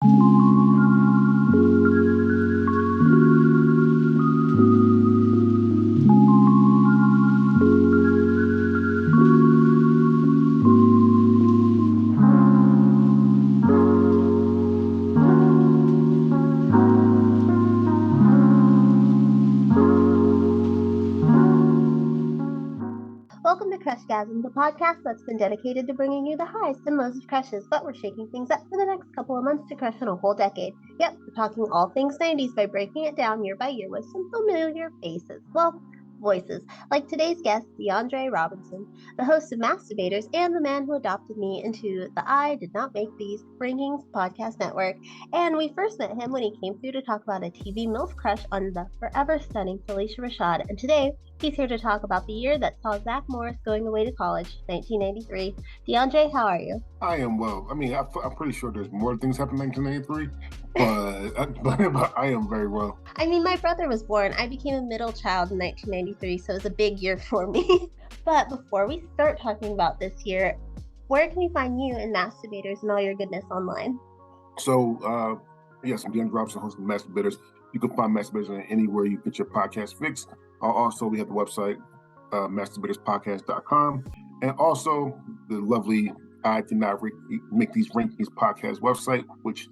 Welcome to Crushgasm, the podcast that's been dedicated to bringing you the highs and lows of crushes, but we're shaking things up for the next couple of months to crush on a whole decade. Yep, we're talking all things 90s by breaking it down year by year with some familiar faces. Well, voices, like today's guest, Diandre Robinson, the host of Masturbators and the man who adopted me into the I Did Not Make These Rankings podcast network. And we first met him when he came through to talk about a TV MILF crush on the forever stunning Felicia Rashad. And today, he's here to talk about the year that saw Zach Morris going away to college, 1993. Diandre, how are you? I am well. I mean, I'm pretty sure there's more things happened in 1993, but I am very well. I mean, my brother was born. I became a middle child in 1993, so it was a big year for me. But before we start talking about this year, where can we find you and Masturbators and all your goodness online? So, yes, I'm Diandre Robinson, host of Masturbators. You can find Masturbators anywhere you get your podcast fix. Also, we have the website, masturbatorspodcast.com, and also the lovely I Did Not Make These Rankings podcast website, which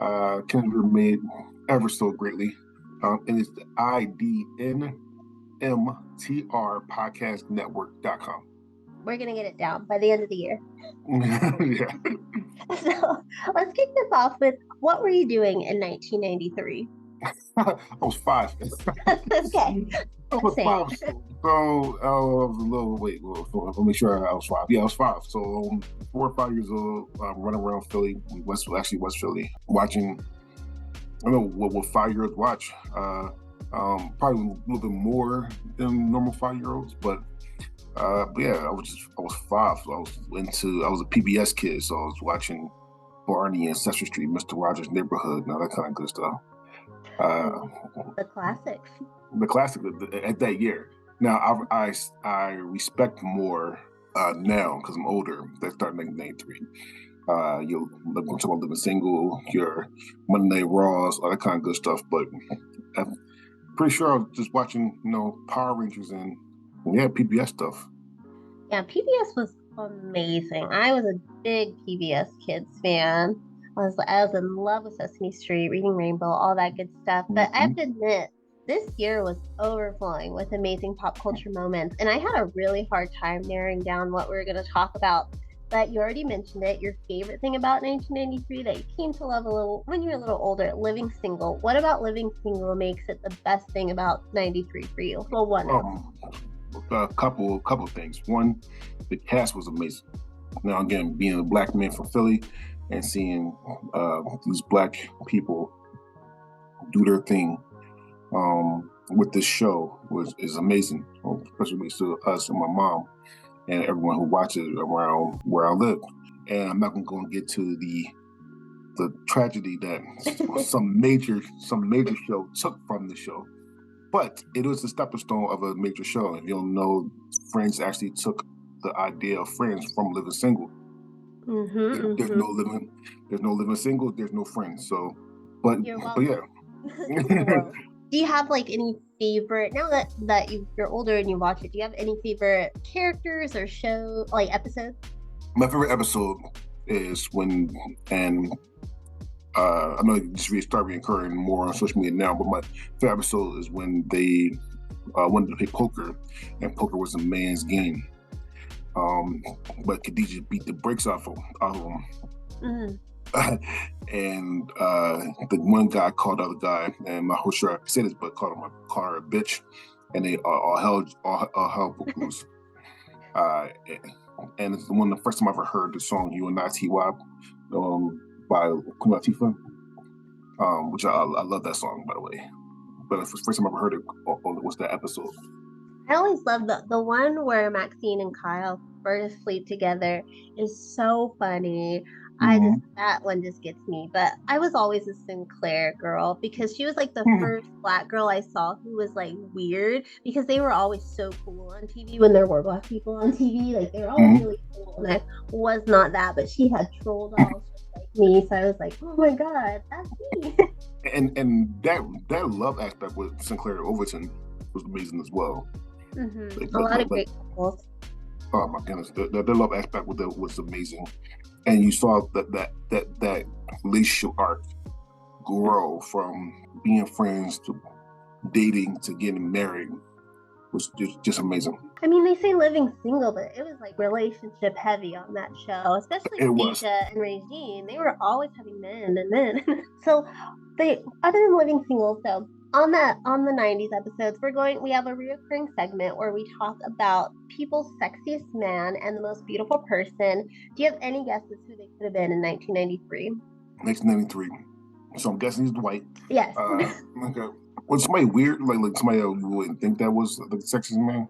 Kendra made ever so greatly. And it's the IDNMTR podcast network.com. We're going to get it down by the end of the year. Yeah. So let's kick this off with, what were you doing in 1993? I was 5. Okay. I was 5. So I was a little, let me make sure I was 5. Yeah, I was 5. So 4 or 5 years old, running around Philly, West Philly, watching, I don't know what 5-year-olds watch. Probably a little bit more than normal 5-year-olds, but yeah, I was 5. So I was a PBS kid, so I was watching Barney and Sesame Street, Mr. Rogers' Neighborhood, and all that kind of good stuff. The classics. The classic at that year. Now I respect more now because I'm older. That started in 1993. You'll talk about living single, your Monday Night Raws, all that kind of good stuff. But I'm pretty sure I was just watching, Power Rangers and PBS stuff. Yeah, PBS was amazing. I was a big PBS Kids fan. I was in love with Sesame Street, Reading Rainbow, all that good stuff. But I have to admit, this year was overflowing with amazing pop culture moments, and I had a really hard time narrowing down what we were going to talk about. But you already mentioned it, your favorite thing about 1993 that you came to love a little when you were a little older, Living Single. What about Living Single makes it the best thing about 93 for you? Well, one. A couple of things. One, the cast was amazing. Now, again, being a black man from Philly and seeing these black people do their thing with this show is amazing, especially to us and my mom and everyone who watches around where I live. And I'm not going to go and get to the tragedy that some major show took from the show, but it was the stepping stone of a major show. If you don't know, Friends actually took the idea of Friends from Living Single. There's no living single, there's no Friends. So, but yeah. Do you have any favorite, now that you're older and you watch it, do you have any favorite characters or show, episodes? My favorite episode is when, and I know you just start reoccurring more on social media now, but my favorite episode is when they wanted to play poker, and poker was a man's game. But Khadijah beat the brakes off of them. And the one guy called the other guy, and I'm not sure I can say this, but called her a bitch, and they all hell broke loose. And it's one of the first time I ever heard the song "You and I T.Y." by Queen Latifah, which I love that song, by the way. But the first time I ever heard it was that episode. I always love the one where Maxine and Kyle first sleep together is so funny. That one just gets me. But I was always a Sinclair girl because she was the first black girl I saw who was weird, because they were always so cool on TV when there were black people on TV. They were always really cool, and I was not that. But she had troll dolls just like me, so I was like, oh my god, that's me. And that love aspect with Sinclair Overton was amazing as well. A lot of great couples. Oh my goodness, the love aspect with that was amazing, and you saw that relationship arc grow from being friends to dating to getting married was just amazing. I mean, they say living single, but it was like relationship heavy on that show, especially Deja and Regine. They were always having men and men. So they, other than living single, so on the 90s episodes, we have a reoccurring segment where we talk about people's sexiest man and the most beautiful person. Do you have any guesses who they could have been in 1993? 1993. So I'm guessing he's Dwight. Yes. Okay. Was somebody weird? Like somebody you wouldn't think that was the sexiest man?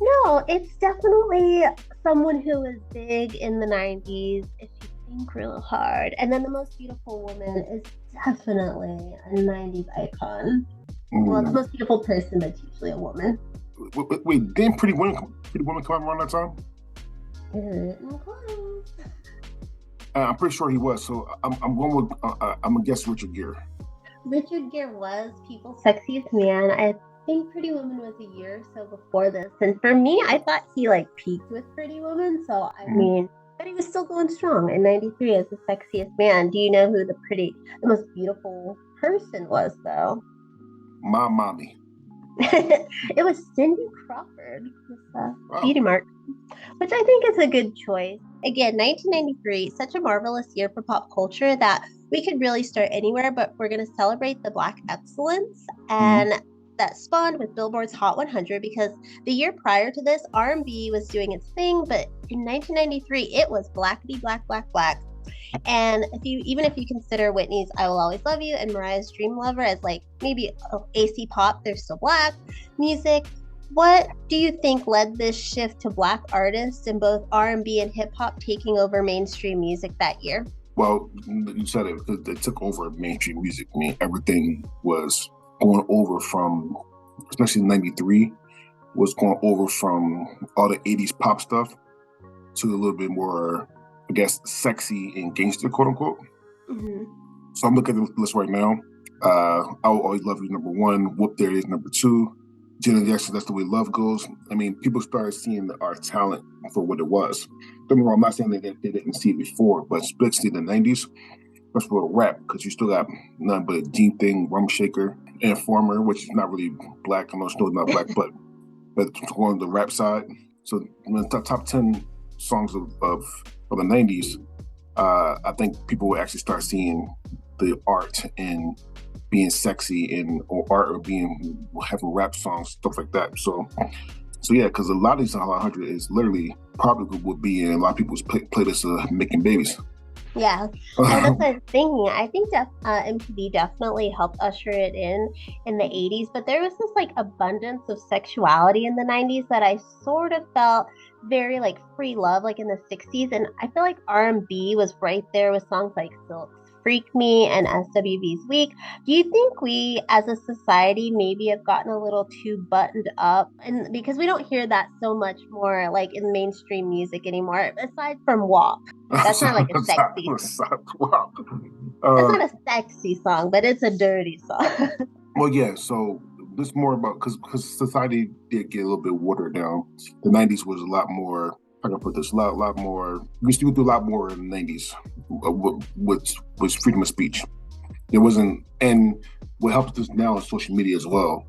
No, it's definitely someone who was big in the 90s, if you think real hard. And then the most beautiful woman is definitely a 90s icon. Well, the most beautiful person, but it's usually a woman. Wait, didn't Pretty Women come out around that time? I'm pretty sure he was. So I'm going with I'm gonna guess Richard Gere. Richard Gere was people's sexiest man. I think Pretty Woman was a year or so before this, and for me, I thought he like peaked with Pretty Woman. So I mean, but he was still going strong in '93 as the sexiest man. Do you know who the most beautiful person was, though? My mommy. It was Cindy Crawford with Beauty Mark, which I think is a good choice. Again, 1993, such a marvelous year for pop culture that we could really start anywhere, but we're going to celebrate the Black excellence and that spawned with Billboard's Hot 100, because the year prior to this, R&B was doing its thing, but in 1993, it was blackity black, black, black. And if you consider Whitney's I Will Always Love You and Mariah's Dream Lover as like maybe AC pop, they're still black music. What do you think led this shift to black artists in both R&B and hip hop taking over mainstream music that year? Well, you said it, because they took over mainstream music. I mean, everything was going over from, especially in '93, was going over from all the '80s pop stuff to a little bit more, I guess, sexy and gangster, quote unquote. So I'm looking at the list right now. I Will Always Love You, number 1. Whoop There It Is, number 2. Janet Jackson, That's the Way Love Goes. I mean, people started seeing our talent for what it was. Don't get me wrong, I'm not saying that they didn't see it before, but especially in the 90s, that's for rap, because you still got nothing but a G Thing, Rum Shaker, Informer, which is not really black. I know it's still not black, but on the rap side. So the top 10 songs of the 90s, I think people will actually start seeing the art and being sexy or art or having rap songs, stuff like that. So yeah, because a lot of these Hot 100 is literally probably would be in a lot of people's playlists of making babies. Yeah, and that's what I was thinking. I think MTV definitely helped usher it in the 80s, but there was this like abundance of sexuality in the 90s that I sort of felt very like free love, like in the 60s, and I feel like R&B was right there with songs like Silk's Freak Me and SWV's Weak. Do you think we as a society maybe have gotten a little too buttoned up, and because we don't hear that so much more like in mainstream music anymore, aside from WAP? That's not like a sexy song. That's not a sexy song, but it's a dirty song. Well, yeah, so this more about, because society did get a little bit watered down. The 90s was a lot more, how can I put this, a lot more, we used to do a lot more in the 90s, which was freedom of speech. There wasn't, and what helps us now is social media as well.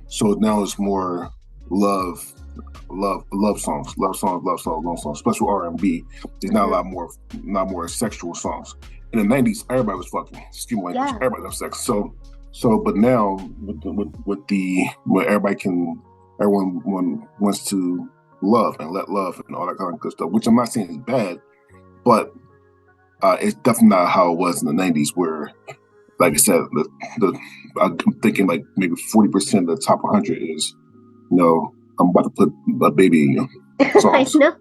So now it's more love songs, especially R&B. There's not a lot more sexual songs. In the 90s, everybody was fucking. Excuse me, everybody loved sex. So, but now where everyone wants to love and let love and all that kind of good stuff, which I'm not saying is bad, but it's definitely not how it was in the 90s, where, like I said, I'm thinking like maybe 40% of the top 100 is, I'm about to put a baby in you. I know.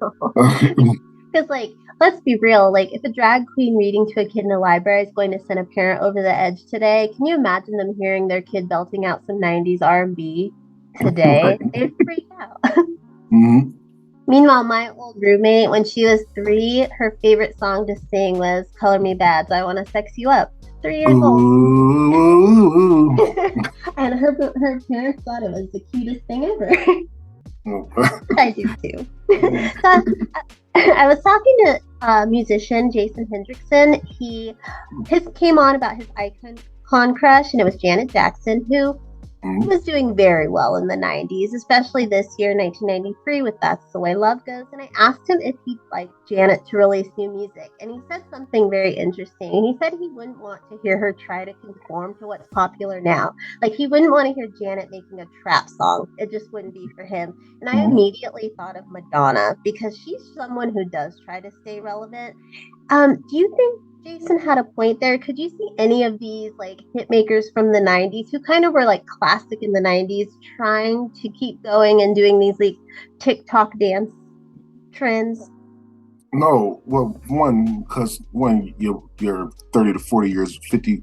Because, like, let's be real. Like, if a drag queen reading to a kid in a library is going to send a parent over the edge today, can you imagine them hearing their kid belting out some 90s R&B today? They'd freak out. Meanwhile, my old roommate, when she was 3, her favorite song to sing was "Color Me Bad, I Want to Sex You Up." 3 years old. Ooh. And her parents thought it was the cutest thing ever. I do too. So I was talking to musician Jason Hendrickson. His came on about his icon crush, and it was Janet Jackson, who was doing very well in the 90s, especially this year, 1993, with That's the Way Love Goes. And I asked him if he'd like Janet to release new music. And he said something very interesting. He said he wouldn't want to hear her try to conform to what's popular now. Like, he wouldn't want to hear Janet making a trap song. It just wouldn't be for him. And I immediately thought of Madonna, because she's someone who does try to stay relevant. Do you think Jason had a point there? Could you see any of these like hit makers from the 90s who kind of were like classic in the 90s trying to keep going and doing these like TikTok dance trends? No, well, because you're 30 to 40 years, 50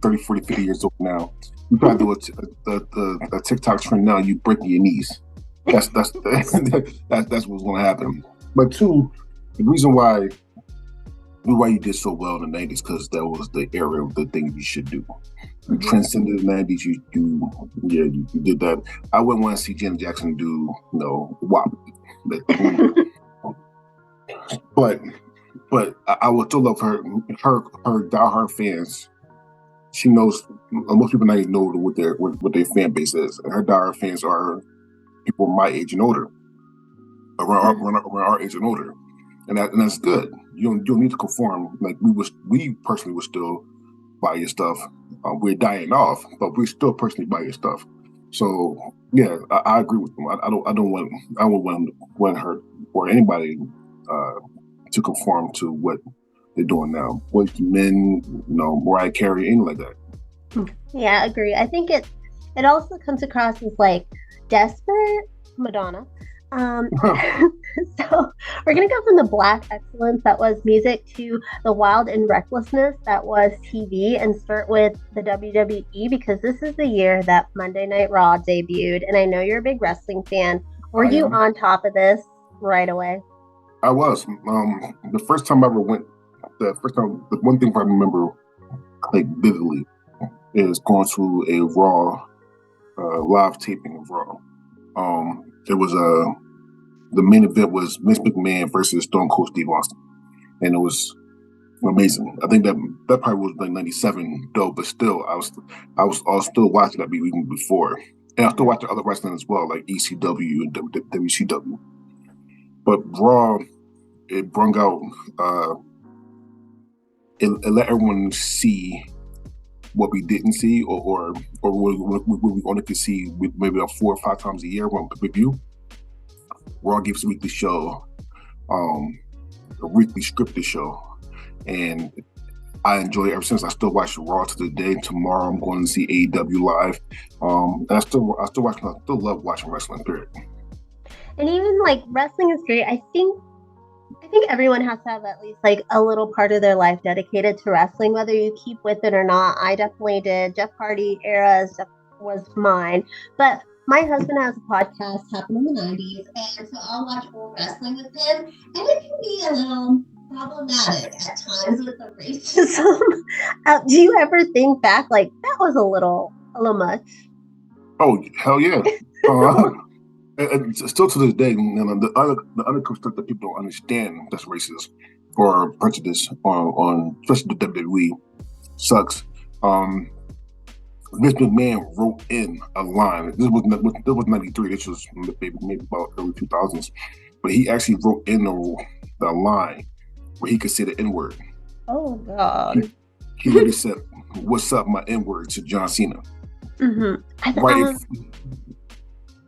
years old now. You try to do a TikTok trend now, you break your knees. That's that's what's going to happen. But two, the reason why you did so well in the 90s, because that was the era of the things you should do. You transcended the 90s. You did that. I wouldn't want to see Janet Jackson do WAP. But I would still love her diehard fans. She knows, most people not even know what their fan base is. And her diehard fans are people my age and older, around our age and older. And that's good. You don't need to conform. Like we personally would still buy your stuff. We're dying off, but we still personally buy your stuff. So yeah, I agree with them. I don't want her or anybody to conform to what they're doing now. Boys to Men, Mariah Carey, anything like that. Yeah, I agree. I think it also comes across as like desperate. Madonna. So we're gonna go from the black excellence that was music to the wild and recklessness that was TV, and start with the WWE, because this is the year that Monday Night Raw debuted, and I know you're a big wrestling fan. Were you on top of this right away? I was. The first time I ever went, the one thing I remember like vividly is going to a Raw live taping of Raw. It was the main event was Vince McMahon versus Stone Cold Steve Austin, and it was amazing. I think that probably was like '97 though, but still, I was still watching that even before, and I still watching other wrestling as well, like ECW and WCW. But Raw, it brung out, it let everyone see what we didn't see, or what we only could see maybe 4 or 5 times a year on pay-per-view. Raw gives a weekly show, a weekly scripted show, and I enjoy it ever since. I still watch Raw to the day. Tomorrow I'm going to see AEW live. And I still love watching wrestling, period. And even like wrestling is great. I think everyone has to have at least like a little part of their life dedicated to wrestling, whether you keep with it or not. I definitely did. Jeff Hardy era was mine. But my husband has a podcast happened in the 90s, and so I'll watch old wrestling with him, and it can be a little problematic at times with the racism. Do you ever think back like that was a little much? Oh, hell yeah. And still to this day, the other stuff that people don't understand that's racist or prejudice on especially the WWE sucks. Vince McMahon wrote in a line. This was '93. This was maybe about early 2000s, but he actually wrote in the line where he could say the N-word. Oh God! He literally said, "What's up, my N-word?" to John Cena.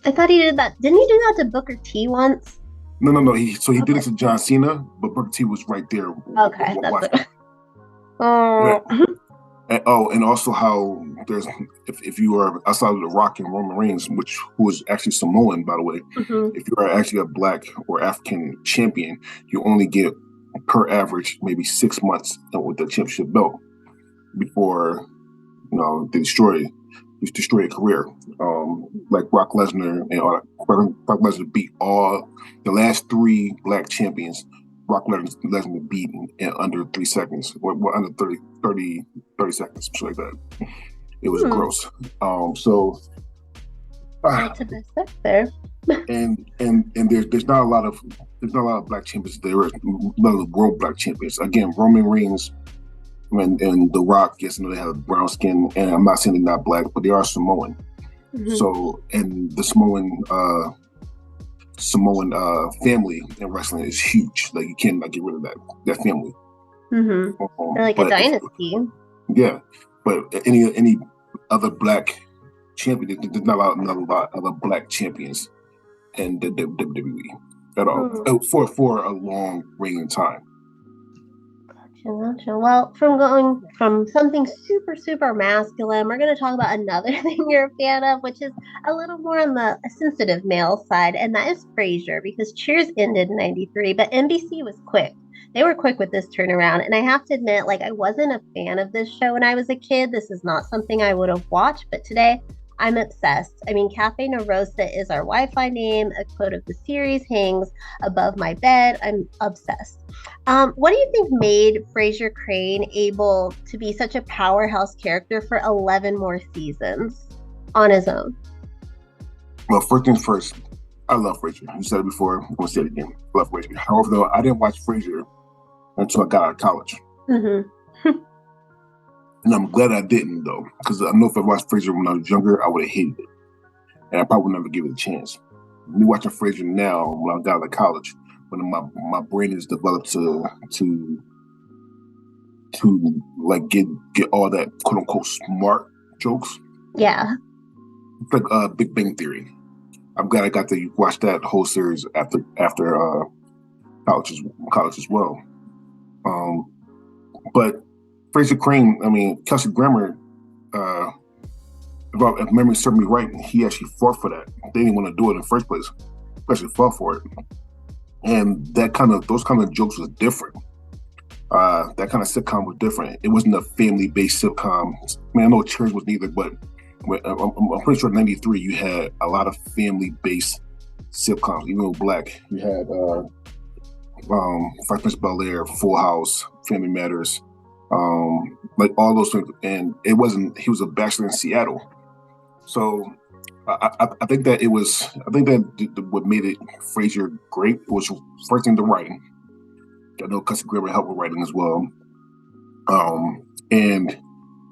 I thought he did that. Didn't he do that to Booker T once? No. He did it to John Cena, but Booker T was right there. Okay, that's it. Oh. And also how there's if you are outside of The Rock and Roman Reigns, who is actually Samoan, by the way, if you are actually a Black or African champion, you only get per average maybe 6 months with the championship belt before they destroy just destroy a career. Like Brock Lesnar and Brock Lesnar beat all the last 3 black champions. Brock Lesnar beat in under 3 seconds, or under 30 seconds, something like that. It was gross. So that's a bit stuff there. and there's not a lot of black champions. There are a lot of world black champions. Again, Roman Reigns and The Rock, yes, they have brown skin, and I'm not saying they're not black, but they are Samoan. So, and the Samoan family in wrestling is huge. Like, you can't get rid of that family. They're like a dynasty. Yeah, but any other black champion, there's not a lot of other black champions in the WWE at all for a long reigning time. Gotcha. Well, from going from something super, super masculine, we're going to talk about another thing you're a fan of, which is a little more on the sensitive male side, and that is Frasier, because Cheers ended in 93, but NBC was quick. They were quick with this turnaround, and I have to admit, like, I wasn't a fan of this show when I was a kid. This is not something I would have watched, but today I'm obsessed. I mean, Cafe Nerosa is our Wi-Fi name. A quote of the series hangs above my bed. I'm obsessed. What do you think made Frasier Crane able to be such a powerhouse character for 11 more seasons on his own? Well, first things first, I love Frasier. You said it before. I'm going to say it again. I love Frasier. However, though, I didn't watch Frasier until I got out of college. And I'm glad I didn't, though, because I know if I watched Frasier when I was younger, I would have hated it. And I probably would never give it a chance. Me watching Frasier now, when I got out of college, when my brain is developed to like get all that quote unquote smart jokes. Yeah. It's like Big Bang Theory. I'm glad I got to watch that whole series after college as well. But Frasier Crane, I mean, Kelsey Grammer, if memory serves me right, he actually fought for that. They didn't want to do it in the first place. He actually fought for it. And those kind of jokes was different. That kind of sitcom was different. It wasn't a family-based sitcom. I mean, I know Cheers was neither, but I'm pretty sure in 93 you had a lot of family-based sitcoms, even with black. You had Fresh Prince of Bel-Air, Full House, Family Matters, like all those things. And he was a bachelor in Seattle. So I think that what made it Frasier great was first thing the writing. I know Kelsey Grammer helped with writing as well, and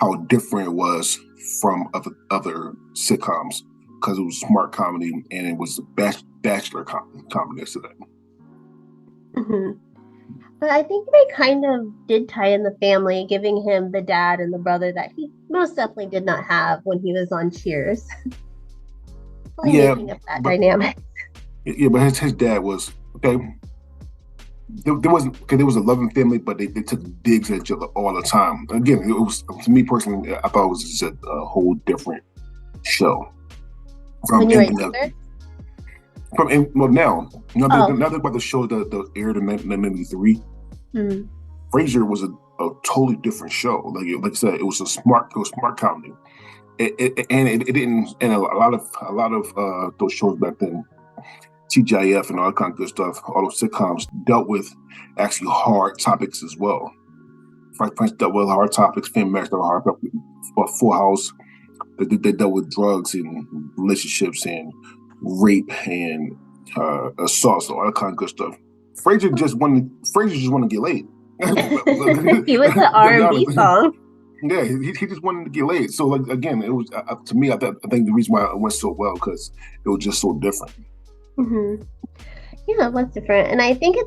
how different it was from other sitcoms, because it was smart comedy and it was bachelor comedy. So that. But I think they kind of did tie in the family, giving him the dad and the brother that he most definitely did not have when he was on Cheers. Making up that dynamic. Yeah, but his dad was okay. There was a loving family, but they took digs at each other all the time. Again, it was, to me personally, I thought it was just a whole different show. When you were younger? Now they're about to show the aired in 1993. Frasier was a totally different show. Like I said, it was a smart comedy. It didn't, and a lot of those shows back then, TGIF and all that kind of good stuff, all those sitcoms dealt with actually hard topics as well. Fresh Prince dealt with hard topics, Family Matters dealt with hard topics, Full House, they dealt with drugs and relationships and rape and assault, so all that kind of good stuff. Frasier just wanted to get laid. He was the R&B song. Yeah, he just wanted to get laid. So, like, again, it was to me. I think the reason why it went so well because it was just so different. Yeah, it was different, and I think it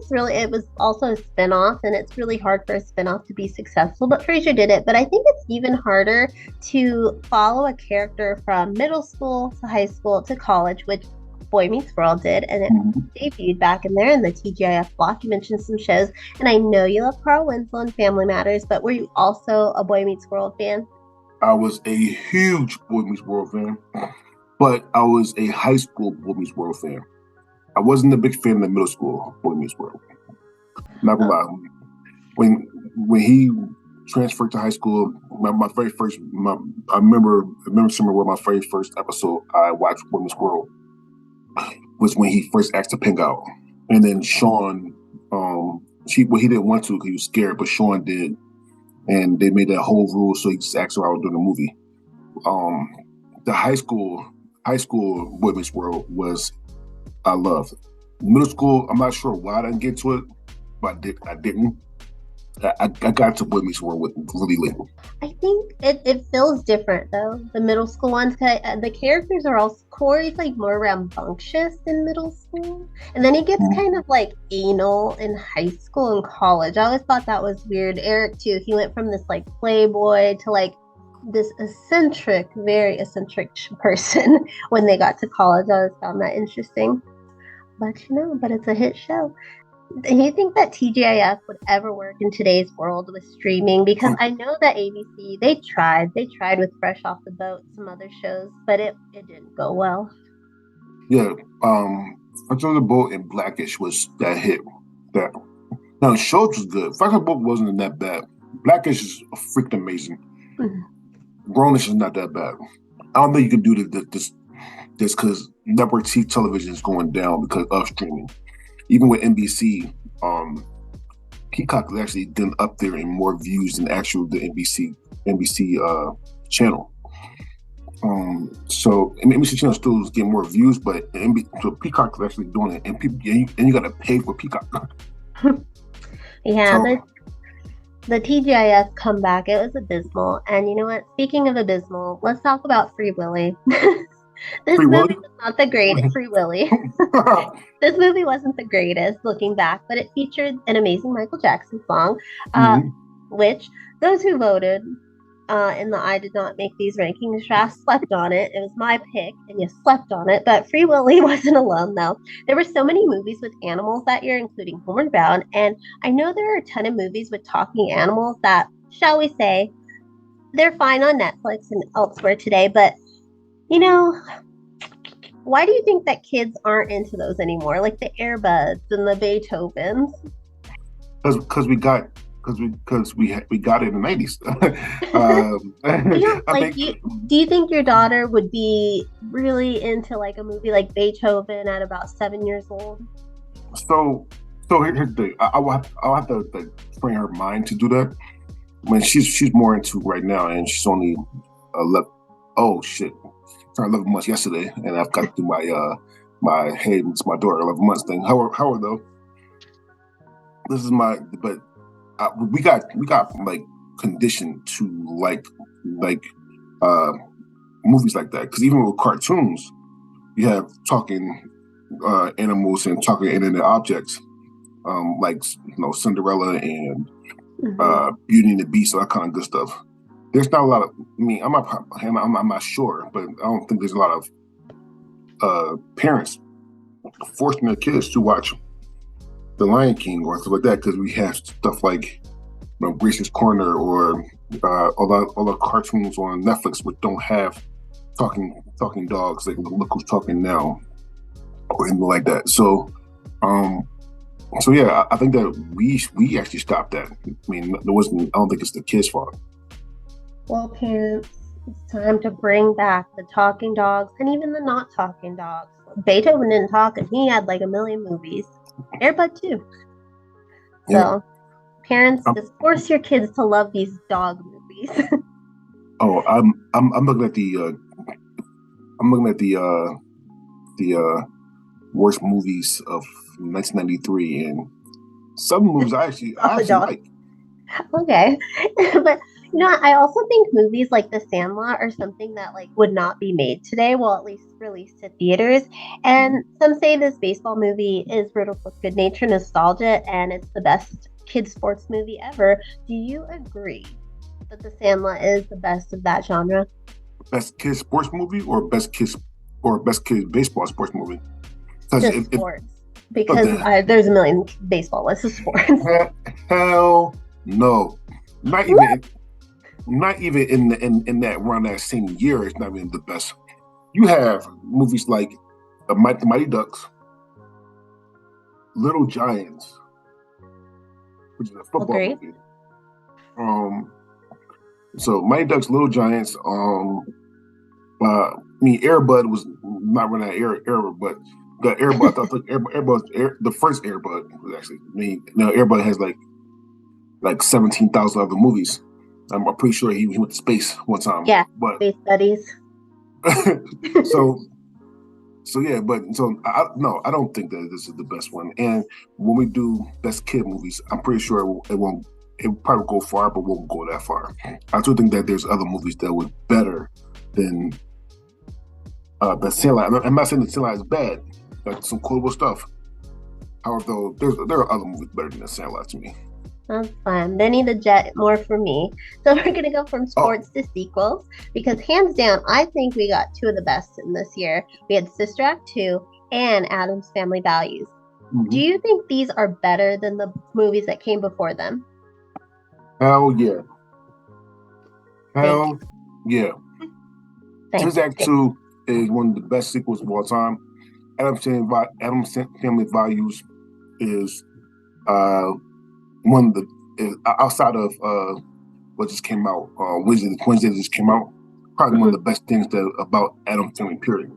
was also a spinoff, and it's really hard for a spinoff to be successful. But Frasier did it. But I think it's even harder to follow a character from middle school to high school to college, which Boy Meets World did, and it debuted back in there in the TGIF block. You mentioned some shows, and I know you love Carl Winslow and Family Matters, but were you also a Boy Meets World fan? I was a huge Boy Meets World fan, but I was a high school Boy Meets World fan. I wasn't a big fan of the middle school Boy Meets World. Not gonna lie. When he transferred to high school. My very first, I remember where my very first episode I watched Women's World was when he first asked to pink out, and then Sean, he didn't want to because he was scared, but Sean did, and they made that whole rule so he just asked her out during the movie. The high school Women's World was I loved. Middle school, I'm not sure why I didn't get to it, but I didn't. I got to Women's World with really late. I think it feels different though. The middle school ones, the characters are all Corey's like more rambunctious in middle school, and then he gets kind of like anal in high school and college. I always thought that was weird. Eric too. He went from this like playboy to like this very eccentric person when they got to college. I always found that interesting. But it's a hit show. Do you think that TGIF would ever work in today's world with streaming? Because I know that ABC, they tried with Fresh Off the Boat, some other shows, but it didn't go well. Yeah, Fresh Off the Boat and Blackish was that hit. Now, Schultz was good. Fresh Off the Boat wasn't that bad. Blackish is freaking amazing. Mm-hmm. Grownish is not that bad. I don't think you can do this because network television is going down because of streaming. Even with NBC, Peacock is actually done up there in more views than the NBC channel. So NBC channel still is getting more views, but so Peacock is actually doing it, and you got to pay for Peacock. Yeah, so, the TGIF comeback, it was abysmal. And you know what? Speaking of abysmal, let's talk about Free Willy. This movie was not the greatest. Free Willy. This movie wasn't the greatest looking back, but it featured an amazing Michael Jackson song, which those who voted in the I Did Not Make These Rankings draft slept on it. It was my pick, and you slept on it. But Free Willy wasn't alone, though. There were so many movies with animals that year, including Homeward Bound, and I know there are a ton of movies with talking animals that, shall we say, they're fine on Netflix and elsewhere today, but why do you think that kids aren't into those anymore? Like the Air Buds and the Beethovens? Because we got it in the 90s. Do you think your daughter would be really into like a movie like Beethoven at about 7 years old? So here's the thing. I'll have to like, train her mind to do that. I mean, she's more into right now, and she's only 11. Oh shit! Turned 11 months yesterday, and I've got to do my hey, it's my daughter 11 months thing. However, though, this is we got like conditioned to like movies like that, because even with cartoons, you have talking animals and talking internet objects, like Cinderella and Beauty and the Beast, all that kind of good stuff. There's not a lot of. I mean, I'm not sure, but I don't think there's a lot of parents forcing their kids to watch The Lion King or stuff like that, because we have stuff like Grace's Corner or all the cartoons on Netflix which don't have talking dogs, like Look Who's Talking Now or anything like that. So yeah, I think that we actually stopped that. I mean, there wasn't. I don't think it's the kids' fault. Well, parents, it's time to bring back the talking dogs and even the not talking dogs. Beethoven didn't talk, and he had like a million movies. Air Bud too. So, parents, just force your kids to love these dog movies. I'm looking at the worst movies of 1993, and some movies I actually like. Okay, but I also think movies like The Sandlot are something that like would not be made today, well, at least released to theaters. And some say this baseball movie is riddled with good nature nostalgia, and it's the best kids sports movie ever. Do you agree that The Sandlot is the best of that genre? Best kids sports movie or best kids baseball sports movie? Just sports. Because there's a million baseball lists of sports. Hell no. Not even in that around that same year, it's not even the best. You have movies like The Mighty Ducks, Little Giants, which is a football movie. So Mighty Ducks, Little Giants. I mean, Airbud was not really an Airbud, but the Airbud. I thought the first Airbud was actually. I mean, now Airbud has like 17,000 other movies. I'm pretty sure he went to space one time. Yeah, but space buddies. so yeah, but I don't think that this is the best one. And when we do best kid movies, I'm pretty sure it won't. It will probably go far, but won't go that far. I do think that there's other movies that were better than the Sandlot. I'm not saying the Sandlot is bad. Like some quotable stuff. However, though, there are other movies better than the Sandlot to me. That's fine. Benny the Jet, more for me. So we're going to go from sports to sequels because hands down, I think we got two of the best in this year. We had Sister Act 2 and Addams Family Values. Mm-hmm. Do you think these are better than the movies that came before them? Hell yeah. Hell yeah. Sister Act 2 is one of the best sequels of all time. Addams Family Values is one of the outside of what just came out, Wednesday just came out, probably one of the best things about Addams Family period.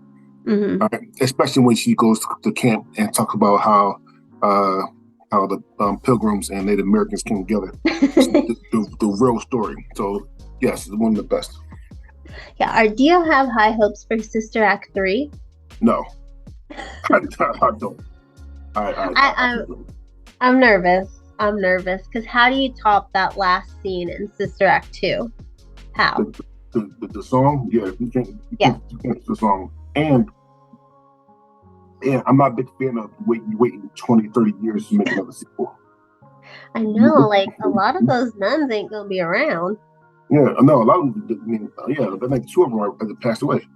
Mm-hmm. Especially when she goes to camp and talks about how the Pilgrims and Native Americans came together. the real story. So yes, it's one of the best. Yeah. Do you have high hopes for Sister Act 3? No, I don't. I'm nervous. I'm nervous because how do you top that last scene in Sister Act 2? How? The song? Yeah, you can't the song. And I'm not a big fan of waiting 20, 30 years to make another sequel. I know, like a lot of those nuns ain't gonna be around. Yeah, I know a lot of them. But like two of them are passed away.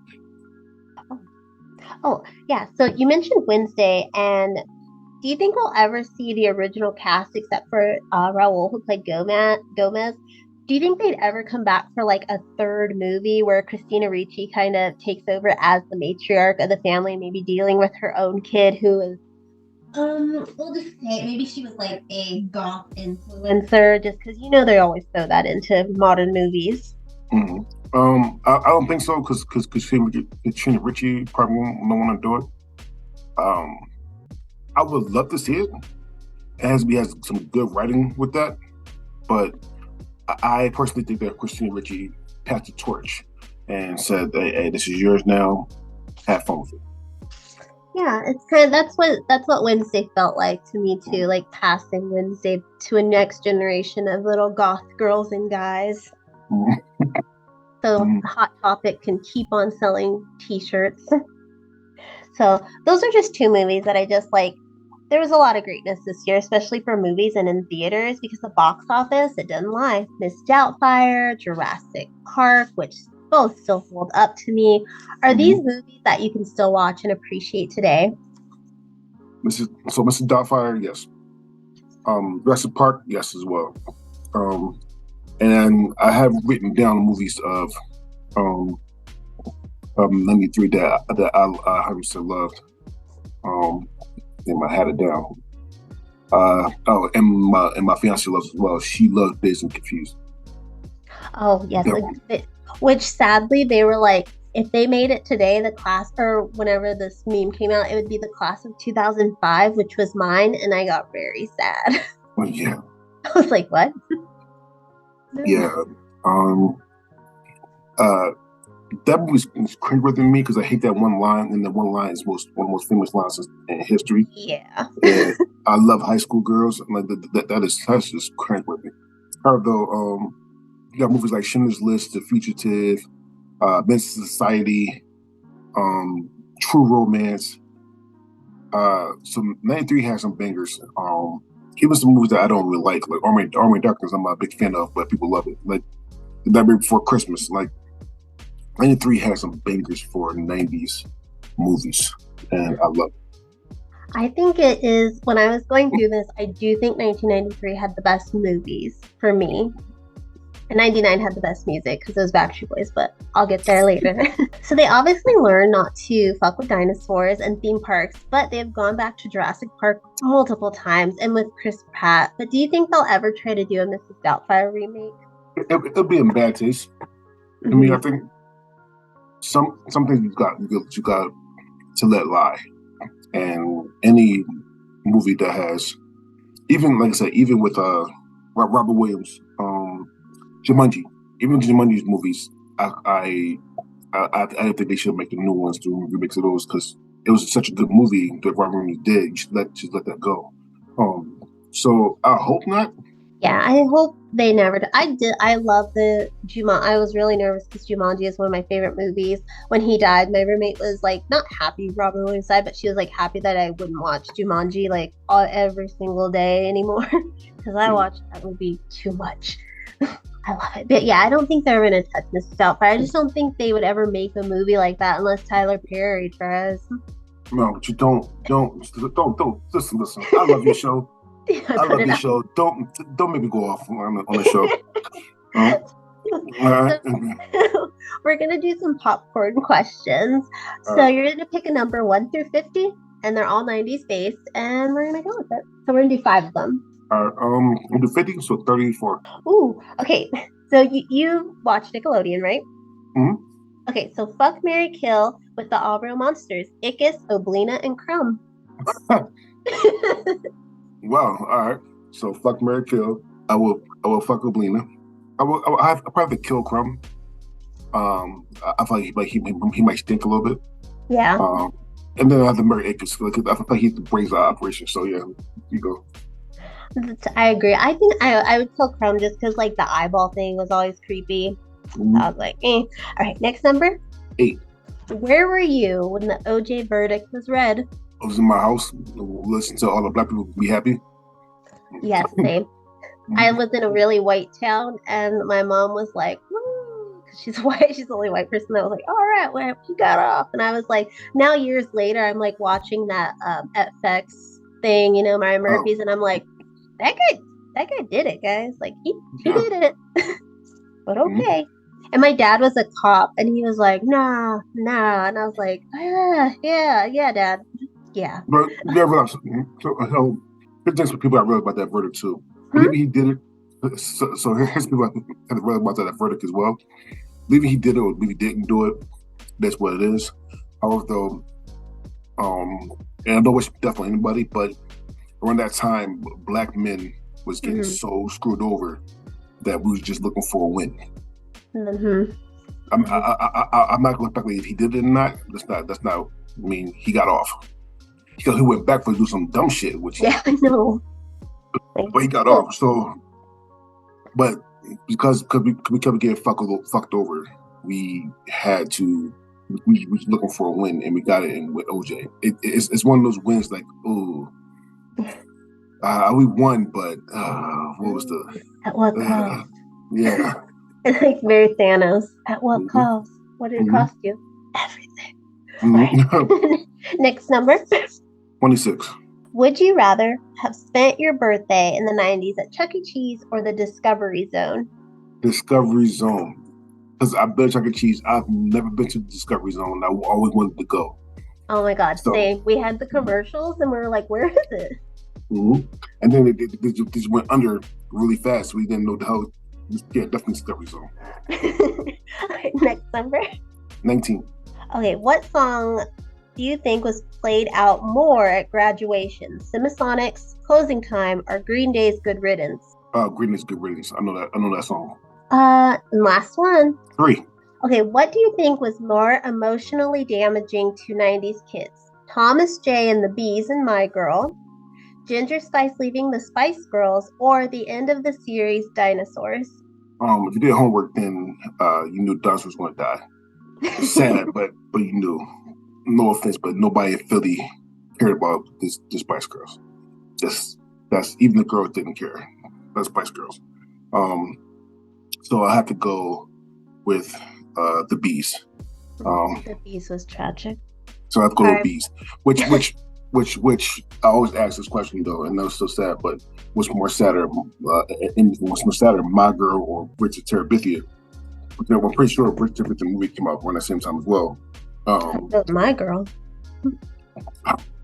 Oh, yeah. So you mentioned Wednesday, and do you think we'll ever see the original cast except for Raul, who played Gomez? Do you think they'd ever come back for like a third movie where Christina Ricci kind of takes over as the matriarch of the family, maybe dealing with her own kid who is, we'll just say maybe she was like a goth influencer, just because they always throw that into modern movies. Mm-hmm. I don't think so because Christina Ricci probably won't want to do it. I would love to see it. It has some good writing with that, but I personally think that Christina Ricci passed the torch and said, "Hey, this is yours now. Have fun with it." Yeah, it's kind of that's what Wednesday felt like to me too, like passing Wednesday to a next generation of little goth girls and guys. So Hot Topic can keep on selling T-shirts. So those are just two movies that I just like. There was a lot of greatness this year, especially for movies and in theaters, because the box office, it didn't lie. Miss Doubtfire, Jurassic Park, which both still hold up to me. Are these movies that you can still watch and appreciate today? Mrs. Doubtfire, yes. Jurassic Park, yes, as well. And I have written down movies of 93 that I 100% loved. And I had it down. And my fiance loves as well. She loves Dazed and Confused. Oh yes, which sadly they were like, if they made it today, the class or whenever this meme came out, it would be the class of 2005, which was mine, and I got very sad. Well, yeah. I was like, what? Yeah. That movie's cringeworthy to me because I hate that one line, and that one line is one of the most famous lines in history. Yeah. And I love high school girls. I'm like that's just cringeworthy. Though, you got movies like Schindler's List, The Fugitive, Men's Society, True Romance. So 93 has some bangers. Even some movies that I don't really like Army Darkness. I'm not a big fan of, but people love it. Like The Night Before Christmas, like. 93 has some bangers for 90s movies, and I love it. I think it is, when I was going through this, I do think 1993 had the best movies for me. And 99 had the best music because it was Backstreet Boys, but I'll get there later. So they obviously learned not to fuck with dinosaurs and theme parks, but they've gone back to Jurassic Park multiple times and with Chris Pratt. But do you think they'll ever try to do a Mrs. Doubtfire remake? It'll be in bad taste. I mean, I think some things you got to let lie, and any movie that has, even like I said, even with Robert Williams, Jumanji, even Jumanji's movies, I think they should make the new ones to remix of those because it was such a good movie that Robert Williams did. You should let that go. So I hope not. Yeah, I hope they never do. I love the Jumanji. I was really nervous because Jumanji is one of my favorite movies. When he died, my roommate was like not happy Robert Williams died, but she was like happy that I wouldn't watch Jumanji like every single day anymore because I watched that movie too much. I love it. But yeah, I don't think they're gonna touch Mrs. Doubtfire. I just don't think they would ever make a movie like that unless Tyler Perry tries. No, but you don't listen. I love your show. I love your show. Don't make me go off on the show. All right. We're gonna do some popcorn questions. So you're gonna pick a number 1 through 50, and they're all 90s based, and we're gonna go with it. So we're gonna do 5 of them. All right. We'll do 50, so 34. Ooh, okay. So you watch Nickelodeon, right? Mm-hmm. Okay, so fuck, marry, kill with the all real monsters: Ickis, Oblina, and Crumb. Wow. All right. So fuck, marry, kill. I will fuck Oblina. I probably kill Crumb. I feel like he might stink a little bit. Yeah. And then I have to marry Ickis. I feel like he's the brains of the operation. So yeah, you go. I agree. I think I would kill Crumb just because like the eyeball thing was always creepy. Mm-hmm. I was like, eh. All right, next number 8. Where were you when the OJ verdict was read? I was in my house, listening to all the black people be happy. Yes, same. I lived in a really white town, and my mom was like, because she's white, she's the only white person that was like, all right, well, you got off. And I was like, now years later, I'm like watching that FX thing, Mary Murphy's, and I'm like, that guy did it, guys. Like he did it. But okay. Mm-hmm. And my dad was a cop, and he was like, nah. And I was like, yeah, Dad. Yeah. But never. So there's things for people I read about that verdict too. Maybe he did it. So here's people I read about that verdict as well. Maybe he did it or maybe didn't do it. That's what it is. However, though, and I don't wish definitely anybody, but around that time, black men was getting so screwed over that we was just looking for a win. Mm-hmm. I'm not going to speculate if he did it or not. That's not. I mean, he got off. He went back for to do some dumb shit, which I know. But he got off. So, but because we kept getting fucked over, we had to. We was looking for a win, and we got it in with OJ. It's one of those wins like, ooh, we won, but what was the at what cost? Yeah. It's like very Thanos. At what cost? What did it cost you? Everything. Right. Next number 26. Would you rather have spent your birthday in the 90s at Chuck E. Cheese or the Discovery Zone? Discovery Zone. Because I've been to Chuck E. Cheese. I've never been to the Discovery Zone. I always wanted to go. Oh my God, same. We had the commercials and we were like, where is it? Mm-hmm. And then they just went under really fast. We didn't know the hell. Yeah, definitely Discovery Zone. Right, next number 19. Okay, what song do you think was played out more at graduation? Simisonic's Closing Time or Green Day's Good Riddance? Green Day's Good Riddance. I know that song. And last one. 3. Okay, what do you think was more emotionally damaging to 90s kids? Thomas J. and the Bees and My Girl, Ginger Spice leaving the Spice Girls, or the end of the series Dinosaurs? If you did homework, then you knew Dinosaurs was going to die. It's sad, but you knew. No offense, but nobody in Philly cared about this Spice Girls. That's even the girls didn't care. That's Spice Girls. So I have to go with the Bees. The Bees was tragic. So I have to go with Bees, which I always ask this question though, and that's so sad. But what's more sadder, My Girl or Bridge to Terabithia? I'm pretty sure Bridge to Terabithia movie came out around the same time as well. That was My Girl.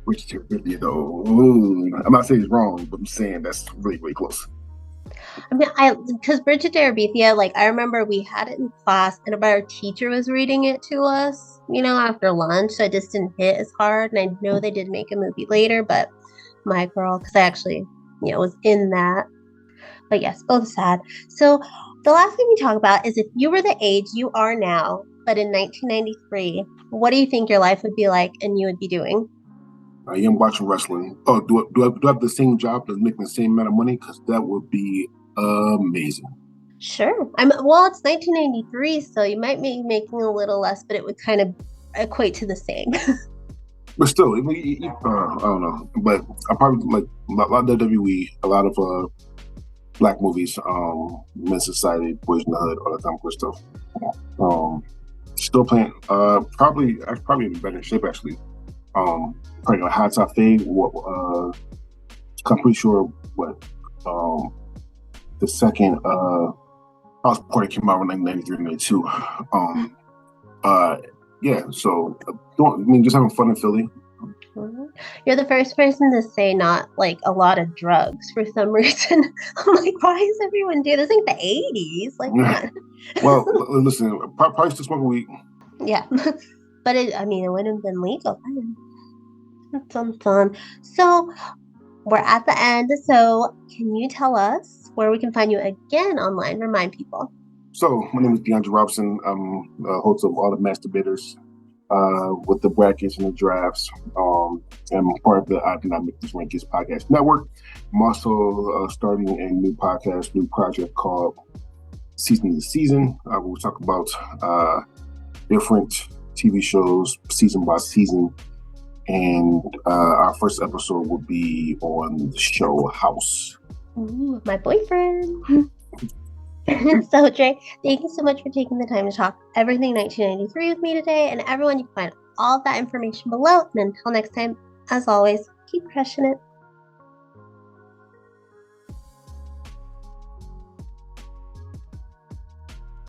Bridge to Terabithia though. Ooh, I'm not saying it's wrong, but I'm saying that's really, really close. I mean, because Bridget Terabithia, like I remember we had it in class, and our teacher was reading it to us, after lunch. So it just didn't hit as hard. And I know they did make a movie later, but my girl, because I actually, was in that. But yes, both sad. So the last thing we talk about is if you were the age you are now, but in 1993, what do you think your life would be like and you would be doing? I am watching wrestling. Oh, do I have the same job that's making the same amount of money? Because that would be amazing. Sure. Well, it's 1993, so you might be making a little less, but it would kind of equate to the same. But still, I don't know. But I probably like a lot of WWE, a lot of black movies, Men's Society, Boys in the Hood, all that kind of good stuff. Still playing. Probably in better shape actually. Probably a hot top fade. I'm pretty sure what the second house party came out in 1993, 92. Yeah, so just having fun in Philly. You're the first person to say not like a lot of drugs for some reason. I'm like, why is everyone doing this? Like the 80s, like what? Well, listen, probably still smoking weed. Yeah, but it wouldn't have been legal. Fun. So we're at the end. So can you tell us where we can find you again online? Remind people. So my name is Diandre Robinson. I'm host of All the Masturbators with the brackets and the drafts. I'm part of the I Did Not Make This Rankings podcast network. I'm also starting a new project called Season to Season. We'll talk about different TV shows season by season. And our first episode will be on the show House. Ooh, my boyfriend. So, Dre, thank you so much for taking the time to talk everything 1993 with me today. And everyone, you can find all of that information below. And until next time, as always, keep crushing it.